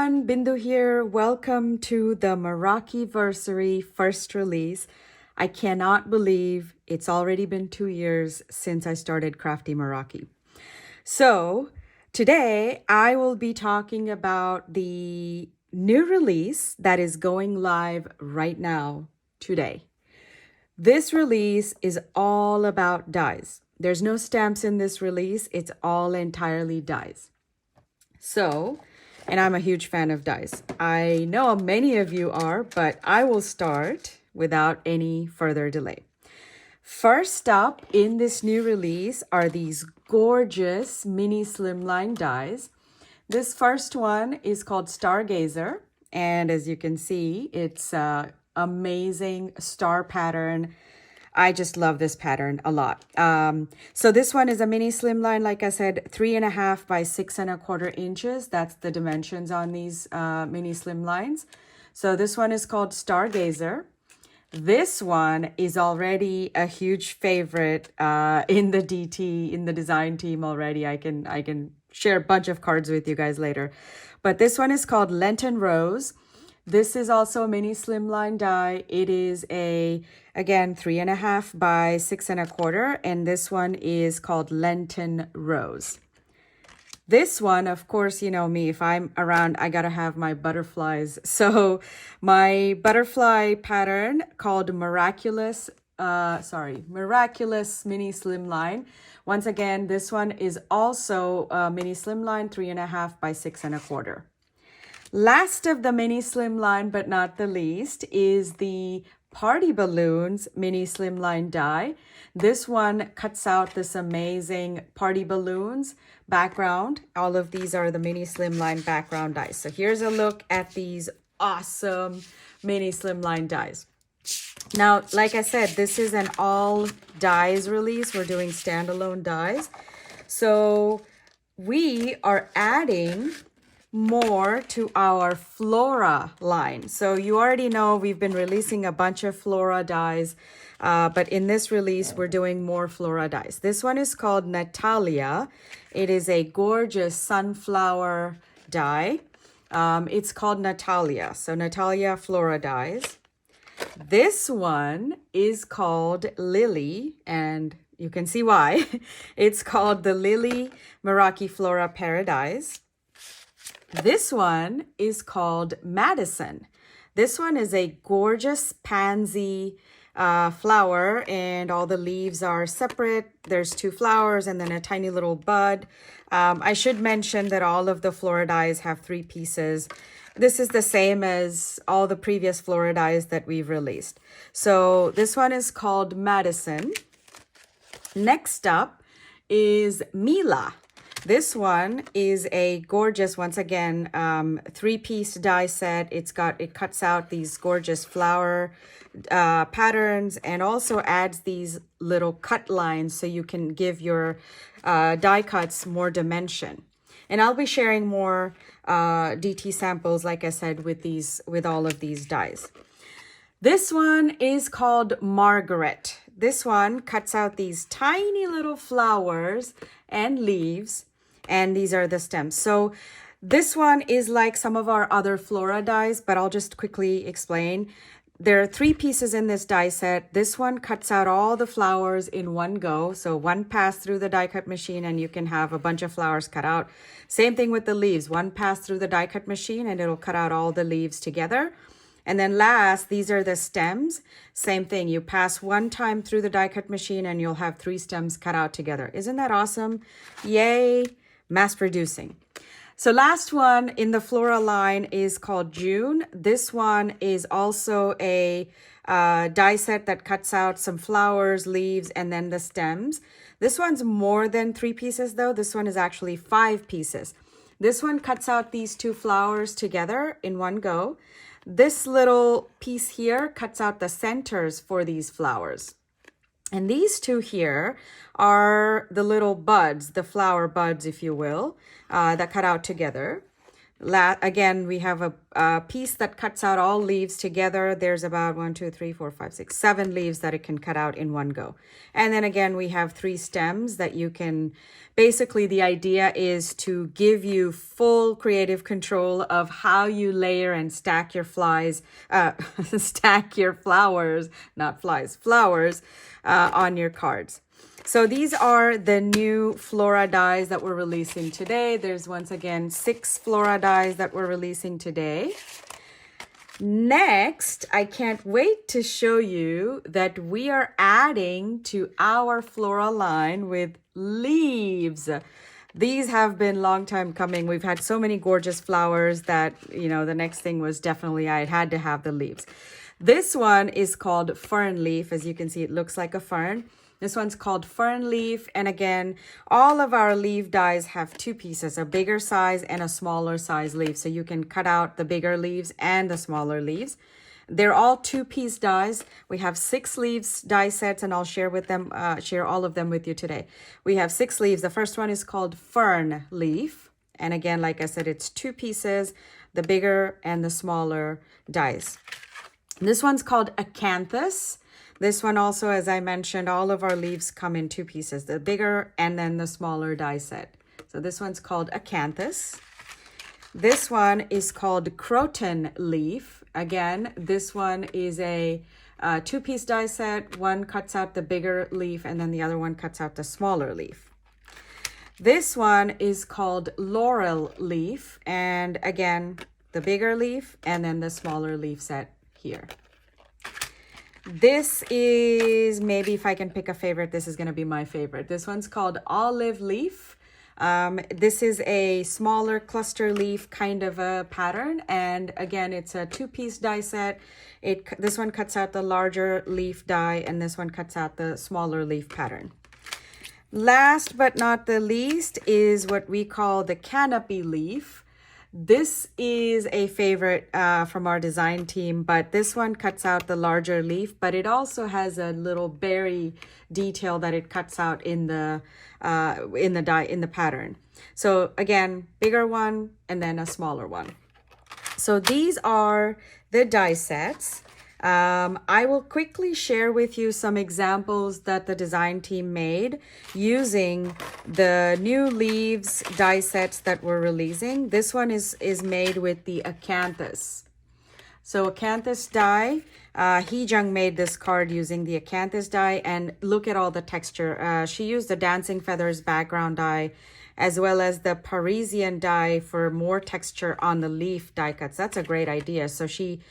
everyone, Bindu here. Welcome to the Merakiversary first release. I cannot believe it's already been 2 years since I started Crafty Meraki. So today I will be talking about the new release that is going live right now today. This release is all about dies. There's no stamps in this release. It's all entirely dies. So, and I'm a huge fan of dies. I know many of you are, but I will start without any further delay. First up in this new release are these gorgeous mini slimline dies. This first one is called Stargazer. And as you can see, it's an amazing star pattern. I just love this pattern a lot. So this one is a mini slimline, like I said, 3.5 by 6.25 inches. That's the dimensions on these mini slimlines. So this one is called Stargazer. This one is already a huge favorite in the DT, in the design team already. I can share a bunch of cards with you guys later. But this one is called Lenten Rose. This is also a mini slimline die. It is again, 3.5 by 6.25, and this one is called Lenten Rose. This one, of course, you know me, if I'm around, I gotta have my butterflies. So my butterfly pattern called Miraculous Mini Slimline. Once again, this one is also a mini slimline, 3.5 by 6.25. Last of the mini slimline, but not the least, is the Party Balloons mini slimline die. This one cuts out this amazing party balloons background. All of these are the mini slimline background dies. So here's a look at these awesome mini slimline dies. Now, like I said, this is an all dies release. We're doing standalone dies. So we are adding more to our Flora line. So you already know we've been releasing a bunch of Flora dies, but in this release, we're doing more Flora dies. This one is called Natalia. It is a gorgeous sunflower die. It's called Natalia. So Natalia Flora dies. This one is called Lily, and you can see why. It's called the Lily Meraki Flora Paradise. This one is called Madison. This one is a gorgeous pansy flower, and all the leaves are separate. There's 2 flowers and then a tiny little bud. I should mention that all of the Flora dies have 3 pieces. This is the same as all the previous Flora dies that we've released. So this one is called Madison. Next up is Mila. This one is a gorgeous, once again, 3-piece die set. It cuts out these gorgeous flower patterns and also adds these little cut lines so you can give your die cuts more dimension. And I'll be sharing more DT samples, like I said, with all of these dies. This one is called Margaret. This one cuts out these tiny little flowers and leaves, and these are the stems. So this one is like some of our other Flora dies, but I'll just quickly explain. There are 3 pieces in this die set. This one cuts out all the flowers in one go. So one pass through the die cut machine and you can have a bunch of flowers cut out. Same thing with the leaves. One pass through the die cut machine and it'll cut out all the leaves together. And then last, these are the stems. Same thing. You pass one time through the die cut machine and you'll have 3 stems cut out together. Isn't that awesome? Yay, mass producing. So last one in the Flora line is called June. This one is also a die set that cuts out some flowers, leaves, and then the stems. This one's more than 3 pieces though. This one is actually 5 pieces. This one cuts out these 2 flowers together in one go. This little piece here cuts out the centers for these flowers. And these 2 here are the little buds, the flower buds, if you will, that cut out together. Again, we have a piece that cuts out all leaves together. There's about 1, 2, 3, 4, 5, 6, 7 leaves that it can cut out in one go. And then again, we have 3 stems that you can, basically the idea is to give you full creative control of how you layer and stack your stack your flowers, not flies, flowers on your cards. So these are the new Flora dies that we're releasing today. There's once again 6 Flora dies that we're releasing today. Next, I can't wait to show you that we are adding to our Flora line with leaves. These have been long time coming. We've had so many gorgeous flowers that, you know, the next thing was definitely I had to have the leaves. This one is called Fern Leaf. As you can see, it looks like a fern. This one's called Fern Leaf. And again, all of our leaf dies have 2 pieces, a bigger size and a smaller size leaf. So you can cut out the bigger leaves and the smaller leaves. They're all 2-piece dies. We have 6 leaves die sets, and I'll share all of them with you today. We have 6 leaves. The first one is called Fern Leaf. And again, like I said, it's 2 pieces, the bigger and the smaller dies. This one's called Acanthus. This one also, as I mentioned, all of our leaves come in 2 pieces, the bigger and then the smaller die set. So this one's called Acanthus. This one is called Croton Leaf. Again, this one is a 2-piece die set. One cuts out the bigger leaf and then the other one cuts out the smaller leaf. This one is called Laurel Leaf. And again, the bigger leaf and then the smaller leaf set here. This is, maybe if I can pick a favorite, this is going to be my favorite. This one's called Olive Leaf. This is a smaller cluster leaf kind of a pattern. And again, it's a 2-piece die set. This one cuts out the larger leaf die and this one cuts out the smaller leaf pattern. Last but not the least is what we call the Canopy Leaf. This is a favorite from our design team, but this one cuts out the larger leaf, but it also has a little berry detail that it cuts out in the pattern. So again, bigger one and then a smaller one. So these are the die sets. I will quickly share with you some examples that the design team made using the new leaves die sets that we're releasing. This one is made with the Acanthus. So Acanthus die, Hee-jung made this card using the Acanthus die, and look at all the texture. She used the Dancing Feathers background die as well as the Parisian die for more texture on the leaf die cuts. That's a great idea. So she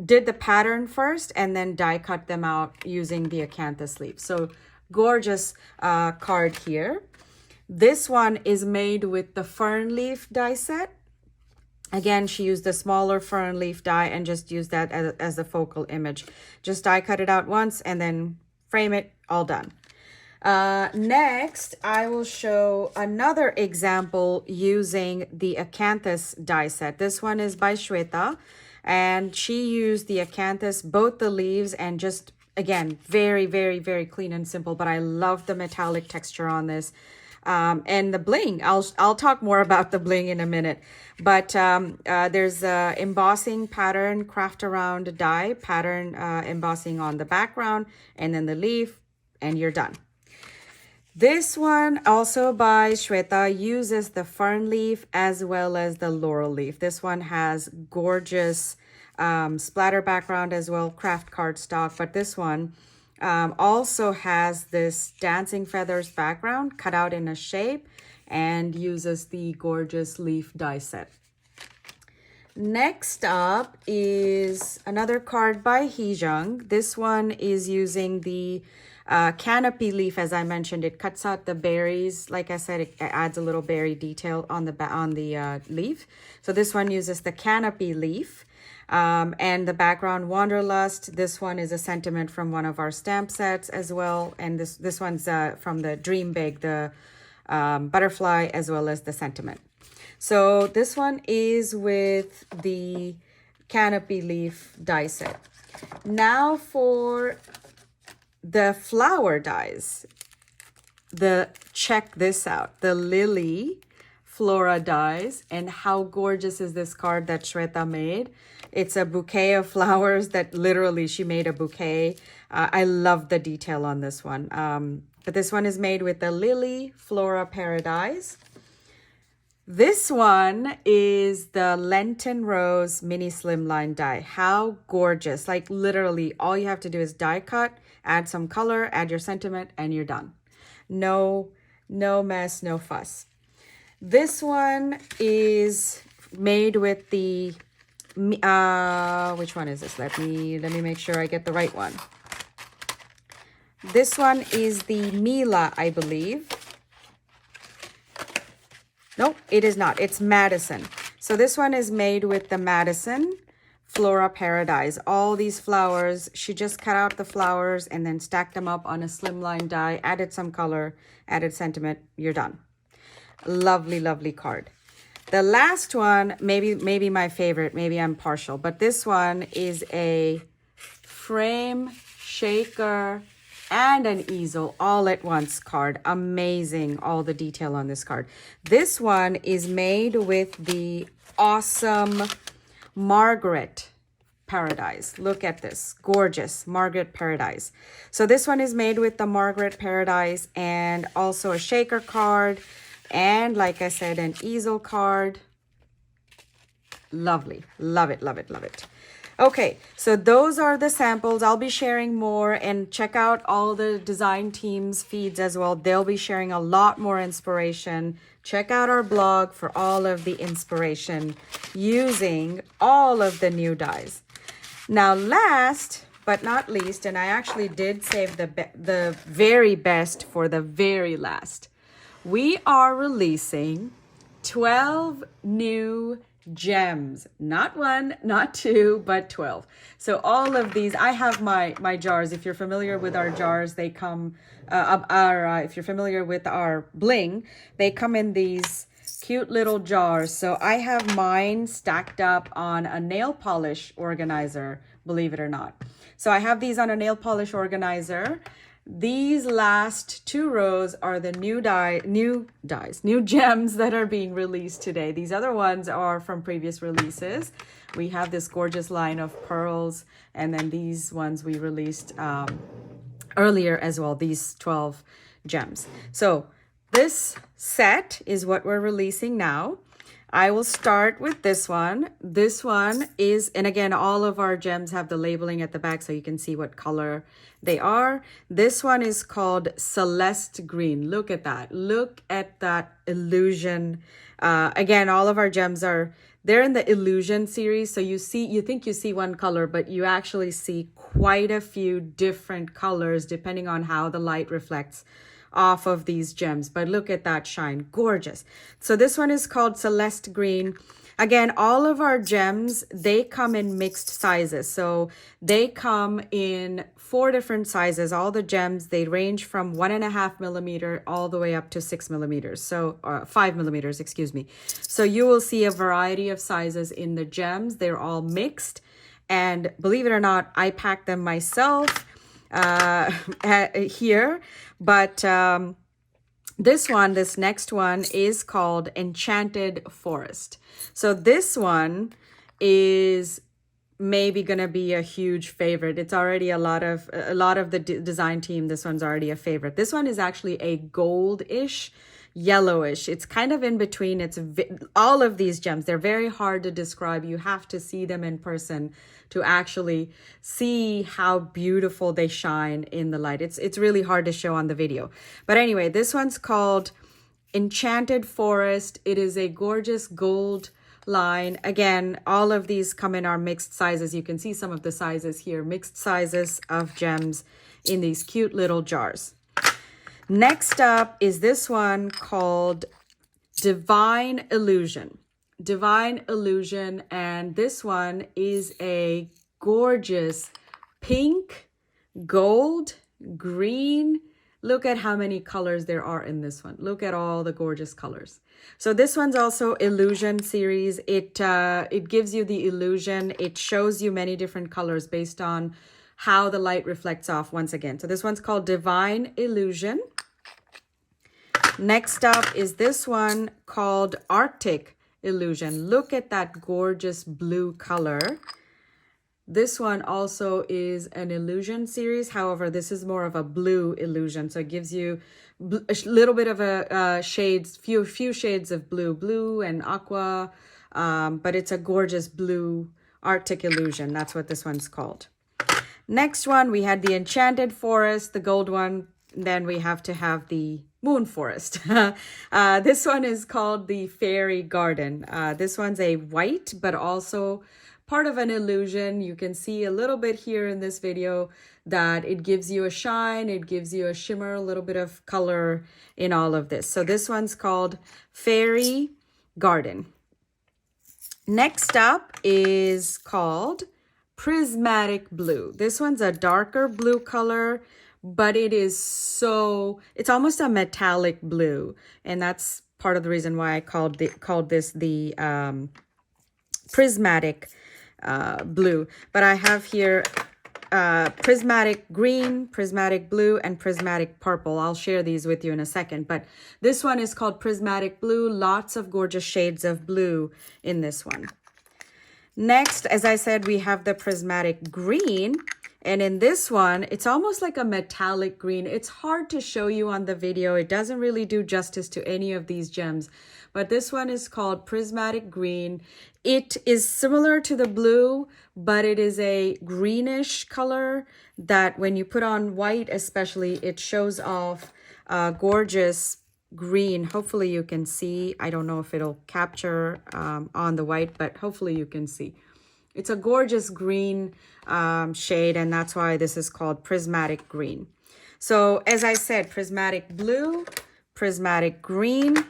did the pattern first and then die cut them out using the Acanthus leaf. So gorgeous card here. This one is made with the Fern Leaf die set. Again, she used the smaller fern leaf die and just used that as the focal image. Just die cut it out once and then frame it, all done. Next, I will show another example using the Acanthus die set. This one is by Shweta. And she used the Acanthus, both the leaves, and just, again, very, very, very clean and simple. But I love the metallic texture on this. And the bling, I'll talk more about the bling in a minute. But there's a embossing pattern, craft around die pattern, embossing on the background, and then the leaf, and you're done. This one, also by Shweta, uses the fern leaf as well as the laurel leaf. This one has gorgeous splatter background as well, craft cardstock. But this one also has this Dancing Feathers background cut out in a shape and uses the gorgeous leaf die set. Next up is another card by Hee-jung. This one is using the canopy leaf. As I mentioned, it cuts out the berries. Like I said, it adds a little berry detail on the leaf. So this one uses the canopy leaf. And the background Wanderlust. This one is a sentiment from one of our stamp sets as well. And this one's from the Dream Big, the butterfly, as well as the sentiment. So this one is with the canopy leaf die set. Now for the flower dies. Check this out. The lily Flora dies. And how gorgeous is this card that Shweta made? It's a bouquet of flowers that literally she made a bouquet. I love the detail on this one. But this one is made with the Lily Flora Paradise. This one is the Lenten Rose Mini Slimline die. How gorgeous. Like literally all you have to do is die cut, add some color, add your sentiment, and you're done. No mess, no fuss. This one is made with the, which one is this? Let me make sure I get the right one. This one is the Mila, I believe. Nope, it is not. It's Madison. So this one is made with the Madison Flora Paradise. All these flowers, she just cut out the flowers and then stacked them up on a slimline die, added some color, added sentiment, you're done. Lovely, lovely card. The last one, maybe my favorite, maybe I'm partial, but this one is a frame, shaker, and an easel all at once card. Amazing, all the detail on this card. This one is made with the awesome Margaret Paradise. Look at this, gorgeous Margaret Paradise. So this one is made with the Margaret Paradise and also a shaker card. And like I said, an easel card. Lovely, love it, love it, love it. Okay, so those are the samples. I'll be sharing more, and check out all the design team's feeds as well. They'll be sharing a lot more inspiration. Check out our blog for all of the inspiration using all of the new dies. Now, last but not least, and I actually did save the very best for the very last, we are releasing 12 new gems. Not one, not two, but 12. So all of these, I have my jars. If you're familiar with our jars, they come, if you're familiar with our bling, they come in these cute little jars. So I have mine stacked up on a nail polish organizer, believe it or not. So I have these on a nail polish organizer. These last two rows are the new gems that are being released today. These other ones are from previous releases. We have this gorgeous line of pearls, and then these ones we released earlier as well, these 12 gems. So this set is what we're releasing now. I will start with this one. This one is, and again, all of our gems have the labeling at the back so you can see what color they are. This one is called Celeste Green. Look at that. Look at that illusion. Again, all of our gems they're in the illusion series. So you think you see one color, but you actually see quite a few different colors depending on how the light reflects off of these gems. But look at that shine, gorgeous. So this one is called Celeste Green. Again, all of our gems, they come in mixed sizes. So they come in 4 different sizes. All the gems, they range from 1.5 millimeter all the way up to 6 millimeters. So 5 millimeters, excuse me. So you will see a variety of sizes in the gems. They're all mixed. And believe it or not, I packed them myself here. But this next one is called Enchanted Forest. So this one is maybe going to be a huge favorite. It's already a lot of the design team. This one's already a favorite. This one is actually a goldish, yellowish. It's kind of in between. It's all of these gems. They're very hard to describe. You have to see them in person to actually see how beautiful they shine in the light. It's really hard to show on the video. But anyway, this one's called Enchanted Forest. It is a gorgeous gold line. Again, all of these come in our mixed sizes. You can see some of the sizes here, mixed sizes of gems in these cute little jars. Next up is this one called Divine Illusion. Divine Illusion, and this one is a gorgeous pink, gold, green. Look at how many colors there are in this one. Look at all the gorgeous colors. So this one's also Illusion series. It gives you the illusion. It shows you many different colors based on how the light reflects off once again. So this one's called Divine Illusion. Next up is this one called Arctic Illusion. Look at that gorgeous blue color. This one also is an illusion series. However, this is more of a blue illusion. So it gives you a little bit of a shades, few shades of blue and aqua. But it's a gorgeous blue Arctic illusion. That's what this one's called. Next one, we had the Enchanted Forest, the gold one. Then we have to have the Moon Forest. This one is called the Fairy Garden. This one's a white, but also part of an illusion. You can see a little bit here in this video that it gives you a shine, it gives you a shimmer, a little bit of color in all of this. So this one's called Fairy Garden. Next up is called Prismatic Blue. This one's a darker blue color, but it is it's almost a metallic blue. And that's part of the reason why I called this the Prismatic Blue. But I have here Prismatic Green, Prismatic Blue, and Prismatic Purple. I'll share these with you in a second. But this one is called Prismatic Blue. Lots of gorgeous shades of blue in this one. Next, as I said, we have the Prismatic Green. And in this one, it's almost like a metallic green. It's hard to show you on the video. It doesn't really do justice to any of these gems. But this one is called Prismatic Green. It is similar to the blue, but it is a greenish color that when you put on white especially, it shows off gorgeous green. Hopefully you can see. I don't know if it'll capture on the white, but hopefully you can see. It's a gorgeous green shade, and that's why this is called Prismatic Green. So as I said, Prismatic Blue, Prismatic Green.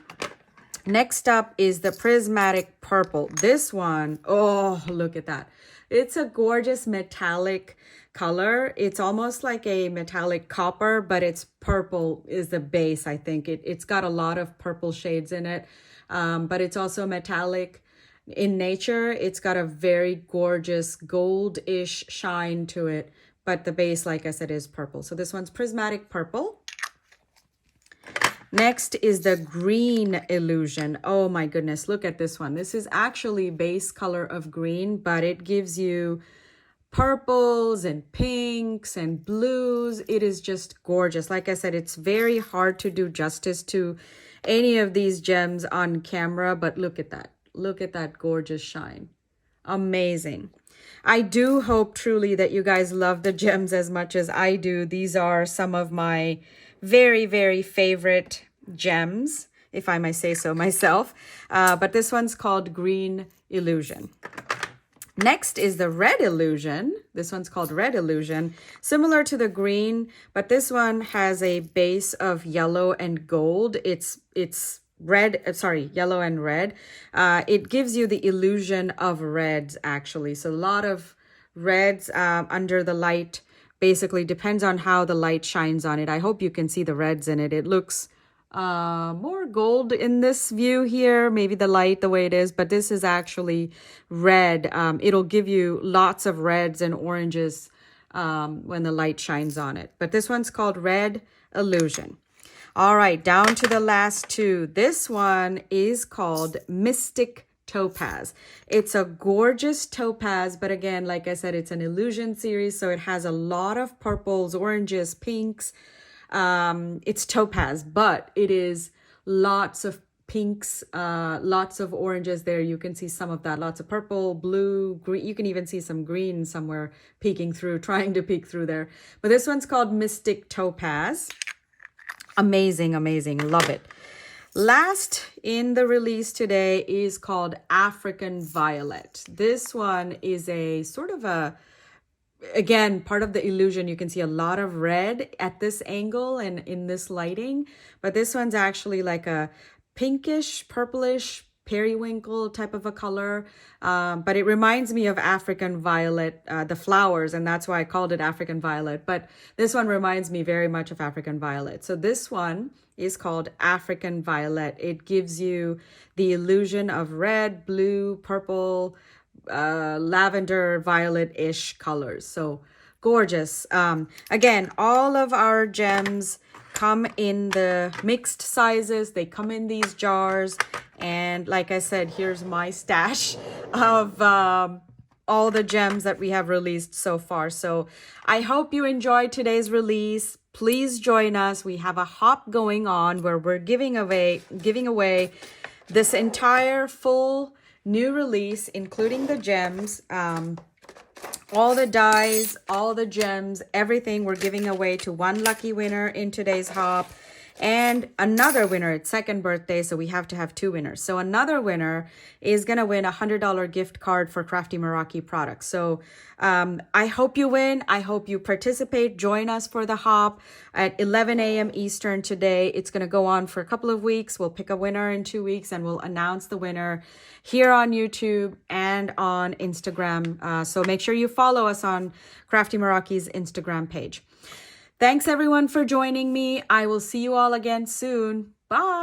Next up is the Prismatic Purple. This one, oh, look at that. It's a gorgeous metallic color. It's almost like a metallic copper, but it's purple is the base, I think. It's got a lot of purple shades in it, but it's also metallic in nature. It's got a very gorgeous gold-ish shine to it, but the base, like I said, is purple. So this one's Prismatic Purple. Next is the Green Illusion. Oh my goodness, look at this one. This is actually base color of green, but it gives you purples and pinks and blues. It is just gorgeous. Like I said, it's very hard to do justice to any of these gems on camera, but look at that. Look at that gorgeous shine. Amazing. I do hope truly that you guys love the gems as much as I do. These are some of my very, very favorite gems, if I may say so myself. But this one's called Green Illusion. Next is the Red Illusion. This one's called Red Illusion. Similar to the green, but this one has a base of yellow and gold. It's red, yellow and red. It gives you the illusion of reds, actually. So a lot of reds under the light. Basically depends on how the light shines on it. I hope you can see the reds in it. It looks more gold in this view here, maybe the light the way it is, but this is actually red. It'll give you lots of reds and oranges when the light shines on it. But this one's called Red Illusion. All right, down to the last two. This one is called Mystic Topaz. It's a gorgeous topaz, but again, like I said, it's an illusion series, so it has a lot of purples, oranges, pinks. It's topaz, but it is lots of pinks, lots of oranges there. You can see some of that, lots of purple, blue, green. You can even see some green somewhere peeking through, trying to peek through there. But this one's called Mystic Topaz. Amazing, amazing. Love it. Last in the release today is called African Violet. This one is a sort of a, again, part of the illusion. You can see a lot of red at this angle and in this lighting, but this one's actually like a pinkish, purplish, periwinkle type of a color, but it reminds me of African Violet, the flowers, and that's why I called it African Violet. But this one reminds me very much of African Violet. So this one is called African Violet. It gives you the illusion of red, blue, purple, lavender, violet-ish colors. So gorgeous. Again, all of our gems come in the mixed sizes. They come in these jars. And like I said, here's my stash of all the gems that we have released so far. So I hope you enjoyed today's release. Please join us. We have a hop going on where we're giving away this entire full new release, including the gems, all the dies, all the gems, everything we're giving away to one lucky winner in today's hop. And another winner, it's second birthday, so we have to have two winners. So another winner is going to win a $100 gift card for Crafty Meraki products. So I hope you win. I hope you participate. Join us for the hop at 11 a.m. Eastern today. It's going to go on for a couple of weeks. We'll pick a winner in 2 weeks and we'll announce the winner here on YouTube and on Instagram. So make sure you follow us on Crafty Meraki's Instagram page. Thanks everyone for joining me. I will see you all again soon. Bye.